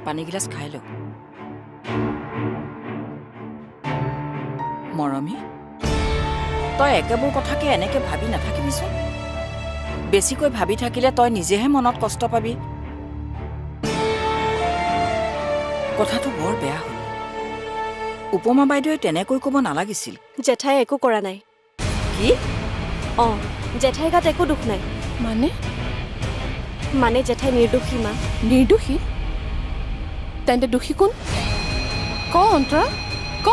পানীগিলাচ খাই ল মৰমী তই একেবোৰ কথাকে এনেকে ভাবি নাথাকিবিচোন বেছিকৈ ভাবি থাকিলে তই নিজেহে মনত কষ্ট পাবি কথাটো বৰ বেয়া হ'ল উপমা বাইদেৱে তেনেকৈ ক'ব নালাগিছিল জেঠাই একো কৰা নাই কি জেঠাই গাত একো দুখ নাই মানে জেঠাই নিৰ্দোষী মা নিৰ্দোষী তেন্তে দোষী কোন ক অন্তৰা ক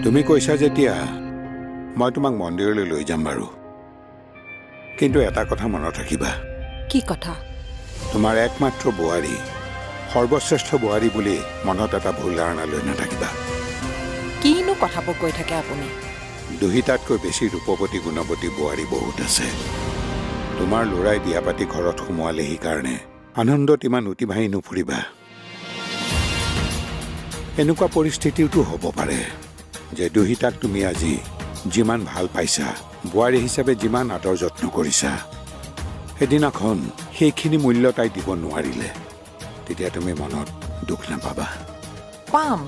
তুমি কৈছা যেতিয়া মই তোমাক মন্দিৰলৈ লৈ যাম বাৰু কিন্তু এটা কথা মনত ৰাখিবা কি কথা তোমাৰ একমাত্ৰ বোৱাৰী সৰ্বশ্ৰেষ্ঠ বোৱাৰী বুলি মনত এটা ভুল ধাৰণা লৈ নাথাকিবা কিনো কথাবোৰ কৈ থাকে আপুনি দুহিতাতকৈ বেছি ৰূপৱতী গুণৱতী বোৱাৰী বহুত আছে তোমাৰ ল'ৰাই বিয়া পাতি ঘৰত সোমোৱালেহি কাৰণে আনন্দত ইমান উতিবাহি নুফুৰিবা এনেকুৱা পৰিস্থিতিওতো হ'ব পাৰে যে দুহিতাক তুমি আজি যিমান ভাল পাইছা বোৱাৰী হিচাপে যিমান আদৰ যত্ন কৰিছা সেইদিনাখন সেইখিনি মূল্য তাই দিব নোৱাৰিলে তেতিয়া তুমি মনত দুখ নাপাবা পাম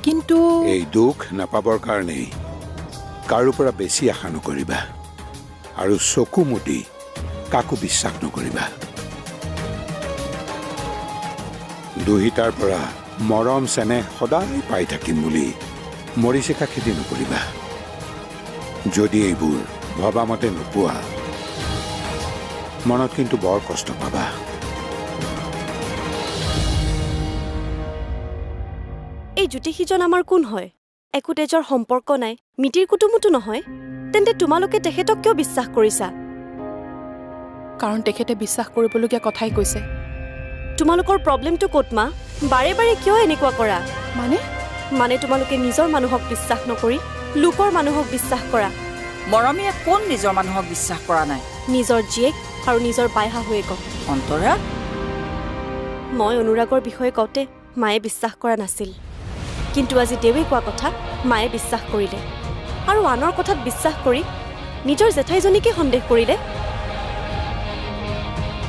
কিন্তু এই দুখ নাপাবৰ কাৰণেই কাৰো পৰা বেছি আশা নকৰিবা আৰু চকু মুদি কাকো বিশ্বাস নকৰিবা দুহিতাৰ পৰা মৰম চেনেহ সদায় পাই থাকিম বুলি মৰিচিকা খেতি নকৰিবা যদি এইবোৰ ভবামতে নোপোৱা মনত কিন্তু বৰ কষ্ট পাবা এই জ্যোতিষীজন আমাৰ কোন হয় একো তেজৰ সম্পৰ্ক নাই মিতিৰ কুটুমতো নহয় তেন্তে তোমালোকে তেখেতক কিয় বিশ্বাস কৰিছা কাৰণ তেখেতে বিশ্বাস কৰিবলগীয়া কথাই কৈছে তোমালোকৰ প্ৰব্লেমটো ক'ত মা বাৰে বাৰে কিয় এনেকুৱা কৰা মানে তোমালোকে নিজৰ মানুহক বিশ্বাস নকৰি লোকৰ মানুহক বিশ্বাস কৰা মৰমীয়ে কোন নিজৰ মানুহক বিশ্বাস কৰা নাই নিজৰ জীয়েক আৰু নিজৰ বাইহাহুৱেকক অন্তৰা মই অনুৰাগৰ বিষয়ে কওঁতে মায়ে বিশ্বাস কৰা নাছিল কিন্তু আজি দেৱে কোৱা কথা মায়ে বিশ্বাস কৰিলে আৰু আনৰ কথাত বিশ্বাস কৰি নিজৰ জেঠাইজনীকে সন্দেহ কৰিলে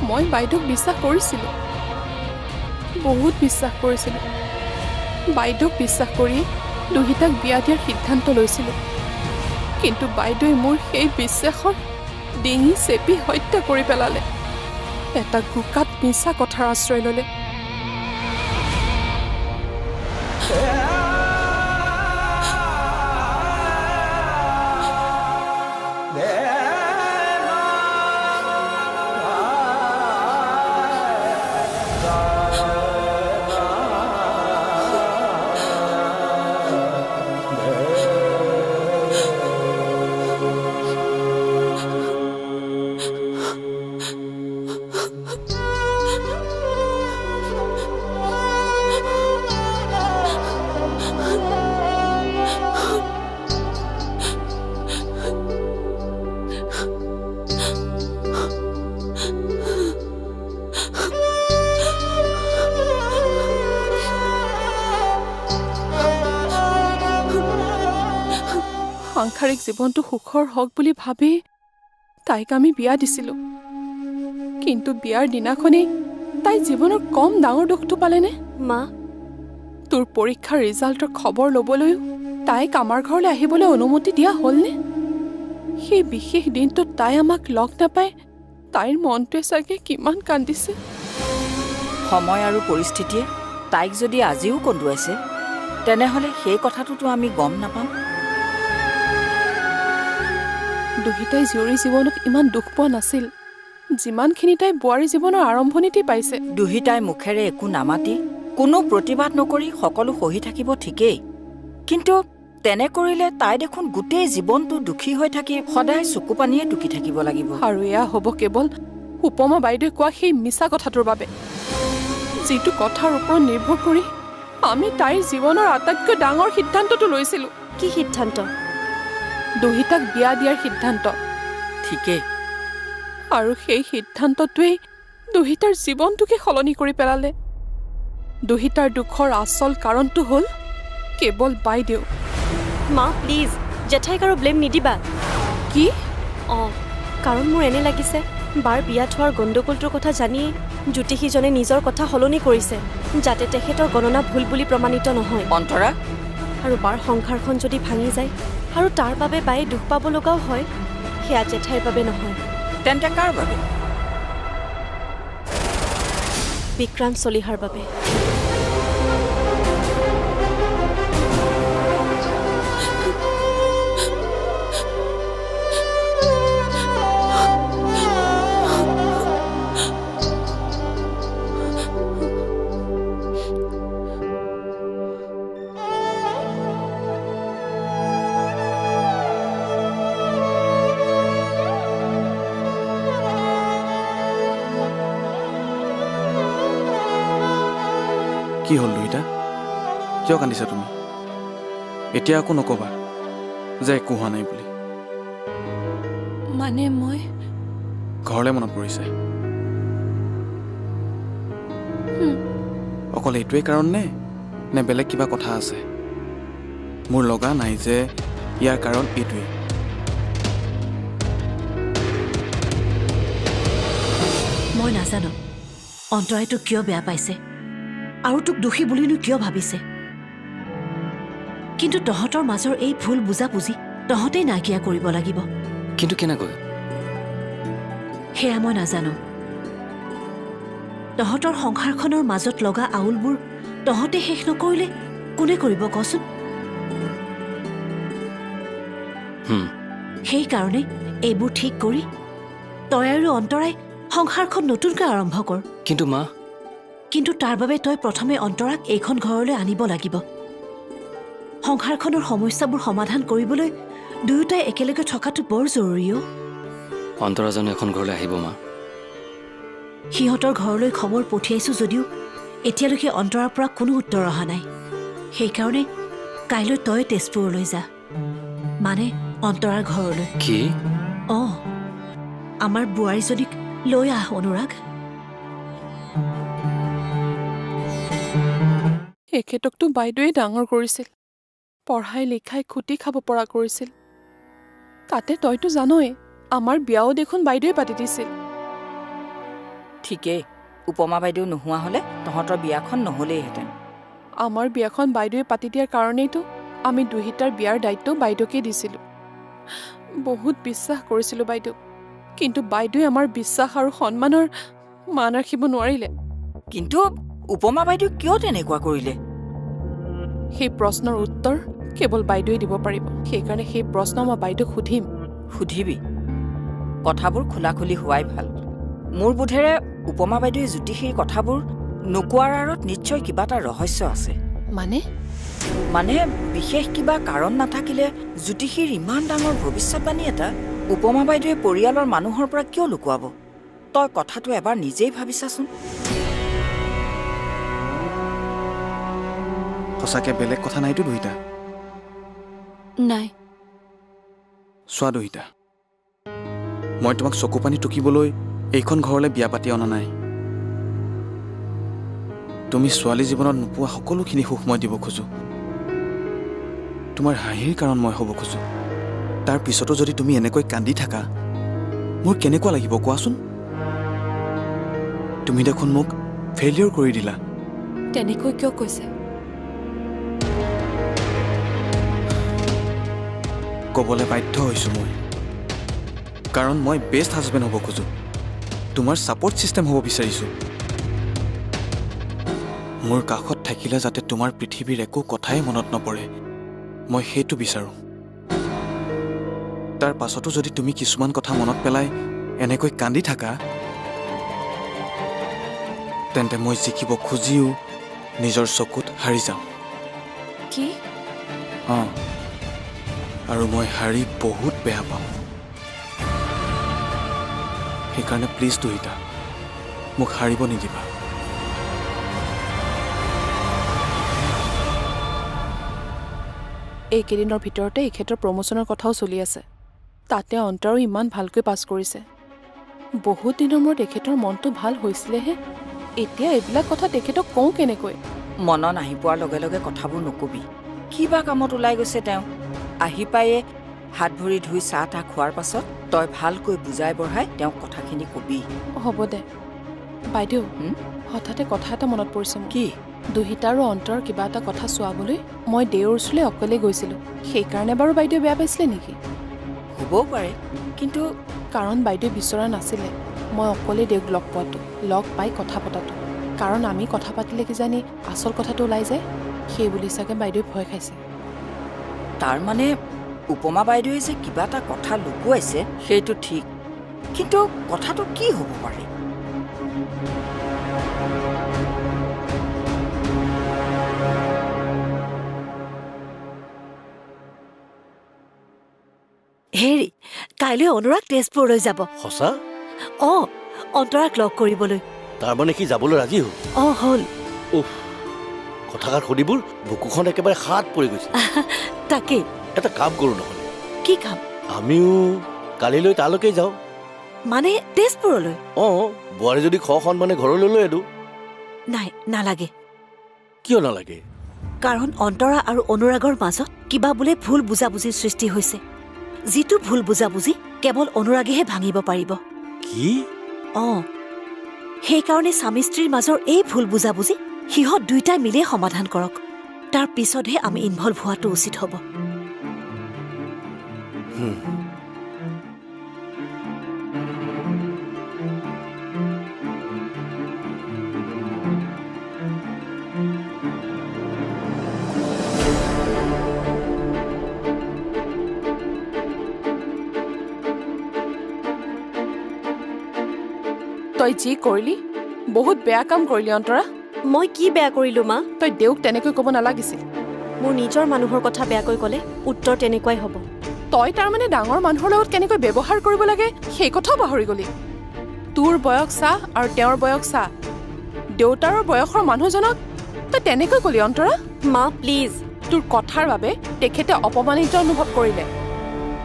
মই বাইদেউক বিশ্বাস কৰিছিলোঁ বহুত বিশ্বাস কৰিছিলোঁ বাইদেউক বিশ্বাস কৰি দুহিতাক বিয়া দিয়াৰ সিদ্ধান্ত লৈছিলোঁ কিন্তু বাইদেৱে মোৰ সেই বিশ্বাসৰ ডিঙি চেপি হত্যা কৰি পেলালে এটা গোকাত মিছা কথাৰ আশ্ৰয় ল'লে সাংসাৰিক জীৱনটো সুখৰ হওক বুলি ভাবি তাইক আমি বিয়া দিছিলোঁ কিন্তু বিয়াৰ দিনাখনেই তাই জীৱনৰ কম ডাঙৰ দুখটো পালেনে মা তোৰ পৰীক্ষাৰ ৰিজাল্টৰ খবৰ ল'বলৈও তাইক আমাৰ ঘৰলৈ আহিবলৈ অনুমতি দিয়া হ'লনে সেই বিশেষ দিনটোত তাই আমাক লগ নাপায় তাইৰ মনটোৱে চাগে কিমান কান্দিছে সময় আৰু পৰিস্থিতিয়ে তাইক যদি আজিও কন্দুৱাইছে তেনেহ'লে সেই কথাটোতো আমি গম নাপাম দুহিতাই জীয়ৰী জীৱনত ইমান দুখ পোৱা নাছিল যিমানখিনি তাই বোৱাৰী জীৱনৰ আৰম্ভণিতে পাইছে দুহিতাই মুখেৰে একো নামাতি কোনো প্ৰতিবাদ নকৰি সকলো সহি থাকিব ঠিকেই কিন্তু তেনে কৰিলে তাই দেখোন গোটেই জীৱনটো দুখী হৈ থাকি সদায় চকু পানীয়ে টুকি থাকিব লাগিব আৰু এয়া হ'ব কেৱল উপমা বাইদেৱে কোৱা সেই মিছা কথাটোৰ বাবে যিটো কথাৰ ওপৰত নিৰ্ভৰ কৰি আমি তাইৰ জীৱনৰ আটাইতকৈ ডাঙৰ সিদ্ধান্তটো লৈছিলোঁ কি সিদ্ধান্ত দুহিতাক বিয়া দিয়াৰ সিদ্ধান্ত ঠিকেই আৰু সেই সিদ্ধান্তটোৱেই দুহিতাৰ জীৱনটোকে সলনি কৰি পেলালে দুহিতাৰ দুখৰ আচল কাৰণটো হ'ল কেৱল বাইদেউ মা প্লিজ জেঠাইক আৰু ব্লেম নিদিবা কি অঁ, কাৰণ মোৰ এনে লাগিছে বাৰ বিয়াত হোৱাৰ গণ্ডগোলটোৰ কথা জানিয়েই জ্যোতিষীজনে নিজৰ কথা সলনি কৰিছে, যাতে তেখেতৰ গণনা ভুল বুলি প্ৰমাণিত নহয়। অন্তৰা, আৰু বাৰ সংসাৰখন যদি ভাঙি যায় আৰু তাৰ বাবে বায়ে দুখ পাব লগাও হয়, সেয়া জেঠাইৰ বাবে নহয়, তেন্তে কাৰ বাবে? বিক্ৰান্ত চলিহাৰ বাবে। কি হ'ল দুইটা? কিয় কান্দিছা তুমি? এতিয়া একো নক'বা যে একো হোৱা নাই বুলি। মানে মই ঘৰলৈ মনত পৰিছে? অকল এইটোৱেই কাৰণ নে বেলেগ কিবা কথা আছে? মোৰ লগা নাই যে ইয়াৰ কাৰণ এইটোৱেই। মই নাজানো অন্তৰাই তোক কিয় বেয়া পাইছে আৰু তোক দোষী বুলিনো কিয় ভাবিছে, কিন্তু তহঁতৰ মাজৰ এই ভুল বুজাবুজি তহঁতেই নাইকিয়া কৰিব লাগিব। কিন্তু কেনেকৈ? সেয়া মই নাজানো। তহঁতৰ সংসাৰখনৰ মাজত লগা আউলবোৰ তহঁতে শেষ নকৰিলে কোনে কৰিব কচোন? সেইকাৰণে এইবোৰ ঠিক কৰি তই আৰু অন্তৰাই সংসাৰখন নতুনকৈ আৰম্ভ কৰ। কিন্তু মা, কিন্তু তাৰ বাবে তই প্ৰথমে অন্তৰাক এইখন ঘৰলৈ আনিব লাগিব। সংসাৰখনৰ সমস্যাবোৰ সমাধান কৰিবলৈ দুয়োটাই একেলগে থকাটো বৰ জৰুৰী। অন্তৰা জানো এখন ঘৰলৈ আহিব মা? সিহঁতৰ ঘৰলৈ খবৰ পঠিয়াইছো যদিও এতিয়ালৈকে অন্তৰাৰ পৰা কোনো উত্তৰ অহা নাই। সেইকাৰণে কাইলৈ তই তেজপুৰলৈ যা, মানে অন্তৰাৰ ঘৰলৈ। কি? অঁ, আমাৰ বোৱাৰীজনীক লৈ আহ অনুৰাগ। এখেতকতো বাইদেৱে ডাঙৰ কৰিছিল, পঢ়াই লিখাই খুটি খাব পৰা কৰিছিল। তাতে তইতো জানই আমাৰ বিয়াও দেখোন বাইদেৱে পাতি দিছিল। ঠিকেই, উপমা বাইদেউ নোহোৱা হ'লে তহঁতৰ বিয়াখন নহ'লেইহেঁতেন। আমাৰ বিয়াখন বাইদেৱে পাতি দিয়াৰ কাৰণেইতো আমি দুহিতাৰ বিয়াৰ দায়িত্ব বাইদেউকে দিছিলোঁ। বহুত বিশ্বাস কৰিছিলোঁ বাইদেউ, কিন্তু বাইদেৱে আমাৰ বিশ্বাস আৰু সন্মানৰ মান ৰাখিব নোৱাৰিলে। কিন্তু উপমা বাইদেউ কিয় তেনেকুৱা কৰিলে? সেই প্ৰশ্নৰ উত্তৰ কেৱল বাইদেৱে দিব পাৰিব। সেইকাৰণে সেই প্ৰশ্ন মই বাইদেউক সুধিম। সুধিবি, কথাবোৰ খোলাখুলি হোৱাই ভাল। মোৰ বোধেৰে উপমা বাইদেৱে জ্যোতিষীৰ কথাবোৰ নোকোৱাৰ আঁৰত নিশ্চয় কিবা এটা ৰহস্য আছে। মানে বিশেষ কিবা কাৰণ নাথাকিলে জ্যোতিষীৰ ইমান ডাঙৰ ভৱিষ্যতবাণী এটা উপমা বাইদেৱে পৰিয়ালৰ মানুহৰ পৰা কিয় লুকুৱাব? তই কথাটো এবাৰ নিজেই ভাবিছাচোন। সঁচাকৈ বেলেগ কথা নাইতো দুইটা? নাই। চোৱা দুইটা, মই তোমাক চকু পানী টুকিবলৈ এইখন ঘৰলৈ বিয়া পাতি অনা নাই। তুমি ছোৱালী জীৱনত নোপোৱা সকলোখিনি সুখ মই দিব খোজো। তোমাৰ হাঁহিৰ কাৰণ মই হ'ব খোজো। তাৰ পিছতো যদি তুমি এনেকৈ কান্দি থাকা, মোৰ কেনেকুৱা লাগিব কোৱাচোন? তুমি দেখোন মোক ফেইলিয়ৰ কৰি দিলা। তেনেকৈ কিয় কৈছে? ক'বলৈ বাধ্য হৈছোঁ মই, কাৰণ মই বেষ্ট হাজবেণ্ড হ'ব খোজো, তোমাৰ ছাপৰ্ট ছিষ্টেম হ'ব বিচাৰিছোঁ। মোৰ কাষত থাকিলে যাতে তোমাৰ পৃথিৱীৰ একো কথাই মনত নপৰে, মই সেইটো বিচাৰোঁ। তাৰ পাছতো যদি তুমি কিছুমান কথা মনত পেলাই এনেকৈ কান্দি থাকা, তেন্তে মই জিকিব খুজিও নিজৰ চকুত হাৰি যাওঁ। কি? অঁ, আৰু মই হাৰি বহুত বেয়া পাওঁ। সেইকাৰণে প্লিজ দুহিতা, মোক হাৰিব নিদিবা। এইকেইদিনৰ ভিতৰতে এখেতৰ প্ৰমোচনৰ কথাও চলি আছে। তাতে অন্তৰাও ইমান ভালকৈ পাছ কৰিছে। বহুত দিনৰ মূৰত এখেতৰ মনটো ভাল হৈছিলেহে। এতিয়া এইবিলাক কথা তেখেতক কওঁ কেনেকৈ? মনত আহি পোৱাৰ লগে লগে কথাবোৰ নকবি। কিবা কামত ওলাই গৈছে তেওঁ, আহি পায়ে হাত ভৰি ধুই চাহ তাহ খোৱাৰ পাছত তই ভালকৈ বুজাই বঢ়াই তেওঁক কথাখিনি কবি। হ'ব দে বাইদেউ হুম? হঠাতে কথা এটা মনত পৰিছে মোৰ। কি? দুহিতা আৰু অন্তৰৰ কিবা এটা কথা চোৱাবলৈ মই দেউৰ ওচৰলৈ অকলে গৈছিলোঁ। সেইকাৰণে বাৰু বাইদেউ বেয়া পাইছিলে নেকি? হ'বও পাৰে, কিন্তু কাৰণ বাইদেউ বিচৰা নাছিলে মই অকলে দেউক লগ পোৱাটো, লগ পাই কথা পতাটো। কাৰণ আমি কথা পাতিলে কিজানি আচল কথাটো ওলাই যায়, সেই বুলি চাগে বাইদেৱে ভয় খাইছে। তাৰ মানে উপমা বাইদেৱে যে কিবা এটা কথা লুকুৱাইছে সেইটো ঠিক, কিন্তু কথাটো কি হ'ব পাৰে? হেৰি, কাইলৈ অনুৰাগ তেজপুৰলৈ যাব। সঁচা? অঁ, অন্তৰাক লগ কৰিবলৈ। তাৰমানে সি যাবলৈ ৰাজি হ'ল? অঁ, হ'ল। উফ, কথাষাৰ শুনিবোৰ বুকুখন একেবাৰে হাত পৰি গৈছে। তাকেই। এটা কাম কৰোঁ নহ'লে, কি কাম? আমিও কালিলৈ তালৈকে যাওঁ। মানে তেজপুৰলৈ? অঁ, বোৱাৰী যদি সন্মানে ঘৰলৈ লৈ আনো। নাই, নালাগে। কিয় নালাগে? কাৰণ অন্তৰা আৰু অনুৰাগৰ মাজত কিবা বোলে ভুল বুজাবুজিৰ সৃষ্টি হৈছে। যিটো ভুল বুজাবুজি কেৱল অনুৰাগেহে ভাঙিব পাৰিব। কি? অঁ, সেইকাৰণে স্বামী স্ত্ৰীৰ মাজৰ এই ভুল বুজাবুজি সিহঁত দুয়োটাই মিলিয়ে সমাধান কৰক। তাৰ পিছতহে আমি ইনভলভ হোৱাটো উচিত হ'ব। তই যি কৰিলি বহুত বেয়া কাম কৰিলি অন্তৰা। মই কি বেয়া কৰিলোঁ মা? তই দেউক তেনেকৈ ক'ব নালাগিছিল। মোৰ নিজৰ মানুহৰ কথা বেয়াকৈ ক'লে উত্তৰ তেনেকুৱাই হ'ব। তই তাৰমানে ডাঙৰ মানুহৰ লগত কেনেকৈ ব্যৱহাৰ কৰিব লাগে সেই কথাও পাহৰি গলি। তোৰ বয়স চা আৰু তেওঁৰ বয়স চা। দেউতাৰৰ বয়সৰ মানুহজনক তই তেনেকৈ ক'লি অন্তৰা? মা প্লিজ। তোৰ কথাৰ বাবে তেখেতে অপমানিত অনুভৱ কৰিলে।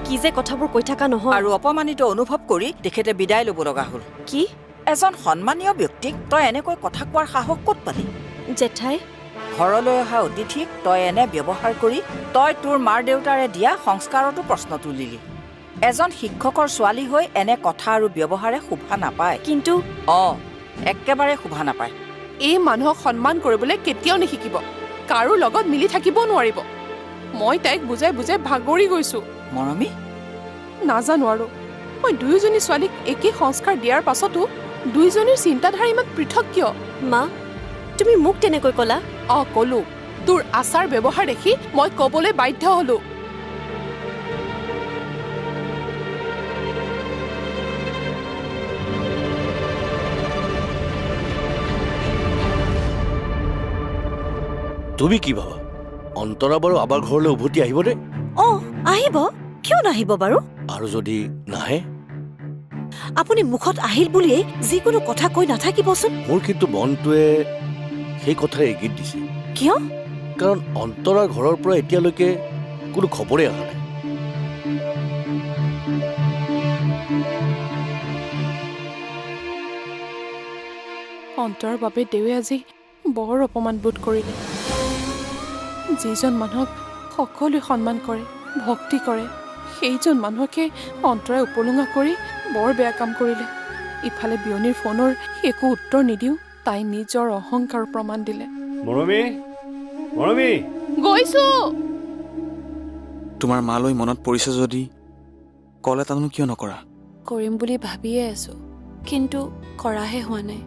কি যে কথাবোৰ কৈ থকা নহয়। আৰু অপমানিত অনুভৱ কৰি তেখেতে বিদায় ল'ব লগা হ'ল। কি? এজন সন্মানীয় ব্যক্তিক তই এনেকৈ কথা কোৱাৰ সাহস ক'ত পালি? জেঠাই, ঘৰলৈ অহা অতিথিক তই এনে ব্যৱহাৰ কৰি তই তোৰ মাৰ দেউতাৰে দিয়া সংস্কাৰতো প্ৰশ্ন তুলিলি। এজন শিক্ষকৰ ছোৱালী হৈ এনে কথা আৰু ব্যৱহাৰে শোভা নাপায়। কিন্তু অঁ, একেবাৰে শোভা নাপায়। এই মানুহক সন্মান কৰিবলৈ কেতিয়াও নিশিকিব, কাৰো লগত মিলি থাকিব নোৱাৰিব। মই তাইক বুজাই বুজাই ভাগৰি গৈছো। মৰমী, নাজানো আৰু মই দুয়োজনী ছোৱালীক একেই সংস্কাৰ দিয়াৰ পাছতো দুয়োজনীৰ চিন্তাধাৰা ইমান পৃথক কিয়? মা, তুমি মোক তেনেকৈ ক'লা? অঁ, ক'লো। তোৰ আচাৰ ব্যৱহাৰ দেখি মই ক'বলৈ বাধ্য হ'লো। তুমি কি ভাবা অন্তৰা বাৰু আমাৰ ঘৰলৈ উভতি আহিবনে? অঁ, আহিব। কিয় নাহিব বাৰু? আৰু যদি নাহে? আপুনি মুখত আহিল বুলিয়েই যিকোনো কথা কৈ নাথাকিবচোন। মোৰ কিন্তু মনটোৱে সেই কথাই ইংগিত দিছে। কিয়? কাৰণ অন্তৰাৰ ঘৰৰ পৰা এতিয়ালৈকে কোনো খবৰে অহা নাই। অন্তৰৰ বাবে দেৱে আজি বৰ অপমান বোধ কৰিলে। যিজন মানুহক সকলোৱে সন্মান কৰে, ভক্তি কৰে, সেইজন মানুহকে অন্তৰাই উপলুঙা কৰি বৰ বেয়া কাম কৰিলে। ইফালে বিয়নীৰ ফোনৰ একো উত্তৰ নিদিও তাই নিজৰ অহংকাৰৰ প্ৰমাণ দিলে। মৰমী, মৰমী, গৈছো। তোমাৰ মালৈ মনত পৰিছে যদি কল এটানো কিয় নকৰা? কৰিম বুলি ভাবিয়ে আছো, কিন্তু কৰাহে হোৱা নাই।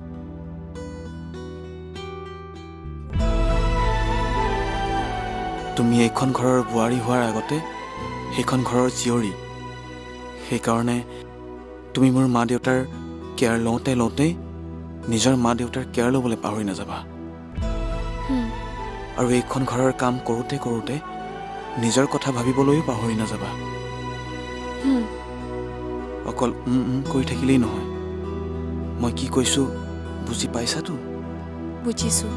তুমি এইখন ঘৰৰ বোৱাৰী হোৱাৰ আগতে সেইখন ঘৰৰ জীয়ৰী। সেইকাৰণে তুমি মোৰ মা দেউতাৰ কেয়াৰ লওঁতেই নিজৰ মা দেউতাৰ কেয়াৰ ল'বলৈ পাহৰি নাযাবা। আৰু এইখন ঘৰৰ কাম কৰোঁতে নিজৰ কথা ভাবিবলৈও পাহৰি নাযাবা। অকল কৰি থাকিলেই নহয়, মই কি কৈছোঁ বুজি পাইছাতো? বুজিছো।